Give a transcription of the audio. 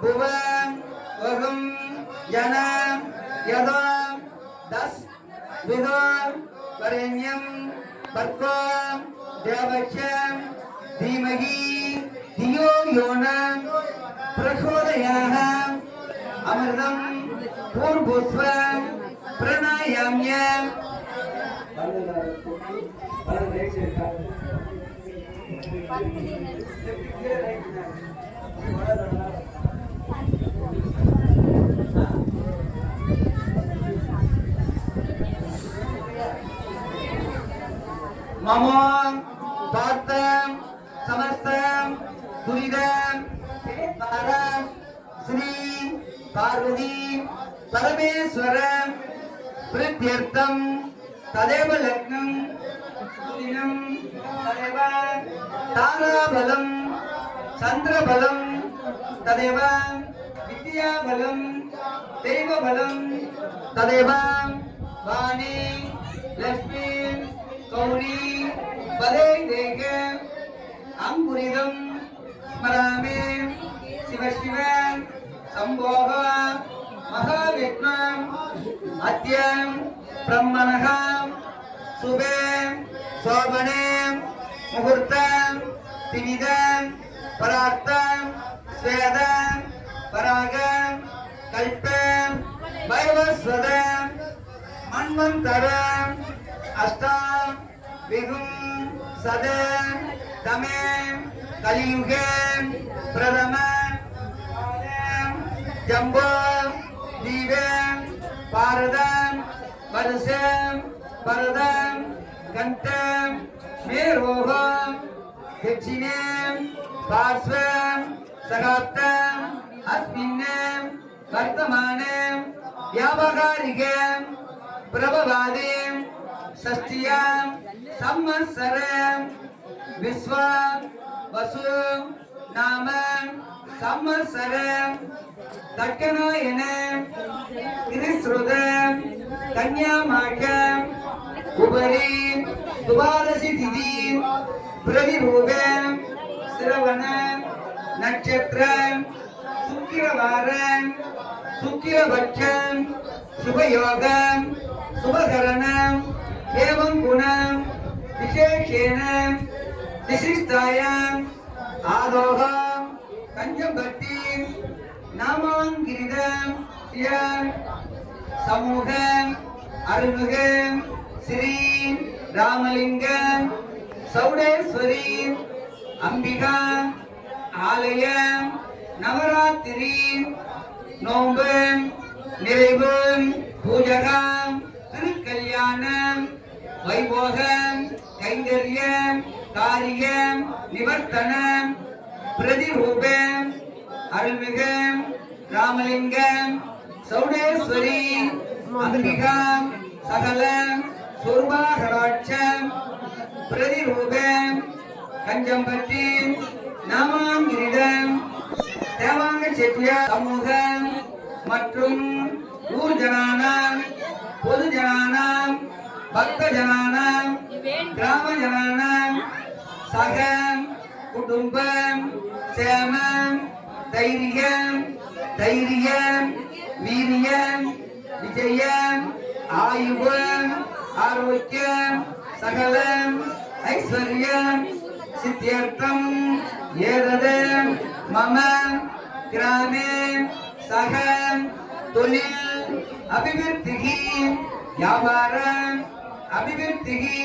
भुवं वहं जनम यदम दस विदुर वरेण्यं भर्गो देवस्य धीमहि धियो यो न प्रचोदयात् अमृतं पूर्वस्वं प्रणयाम्यहम् ममों पार्थं समस्तं दुरिदं पारं श्री पार्वती परमेश्वरं प्रीत्यर्थं तदेव लग्नं दिनं तदेव ताराबलं चन्द्रबलं तदेव विद्याबलं देवबलं तदेव वाणी लक्ष्मी गौरी पदे देगे अंकुरिदं स्मरामि शिव शिव शम्भोः महाविष्णुम् अद्यं ब्रह्मणः शुभे शोभने मुहूर्तं त्रिविधं परार्थं स्वेदं परागं कल्पं वैवस्वतं मन्वन्तरम् अष्टाम विगुम सदन तमें कलियुगें प्रथमं जम्बो दीवें पारदं वदसें परदं गंतं मेरोहं दक्षिणें पार्श्वं सगाप्तं अस्मिन्नें वर्तमानें व्यावहारिकें प्रभवादिं षष्ठ्यां संवत्सरं विश्व वसु नाम संवत्सरं दक्षिणायनं त्रिश्रुतं कन्यामासं उपरि द्वादशी तिथि प्रतिरूपं श्रवणं नक्षत्रं शुक्रवारं शुक्रपक्षं शुभयोगं शुभकरणं एवं गुणं विशेषेण विशिष्टायां आदोहं कंजभट्टि नामांगिरिदं यं समूहं अरुणुगं श्री रामलिंगं सौडेश्वरी अंबिका आलयं नवरात्रि नोंबं நிறைவும் பூஜகம் திருக்கல்யாணம் வைபோகம் கைங்கரியம் காரியம் நிவர்த்தனம் பிரதிரூபம் அருள்மிகம் ராமலிங்கம் சௌடேஸ்வரி அம்பிகம் சகலம் சொர்வாகராட்சம் பிரதிரூபம் கஞ்சம்பட்டி நாமாங்கிரிடம் தேவாங்க செட்டியார் சமூகம் மற்றும் ஊர் ஜனானாம் பொது ஜனானாம் பக்த ஜனானாம் கிராம ஜனானாம் சகம் குடும்பம் சேமம் தைரியம் தைரியம் வீரியம் விஜயம் ஆயுவம் ஆரோக்கியம் சகலம் ஐஸ்வர்யம் சித்தியர்த்தம் ஏததம் மம கிராமே சகம் தொழில் அபிவிருத்திகி வியாபாரம் அபிவிருத்திகி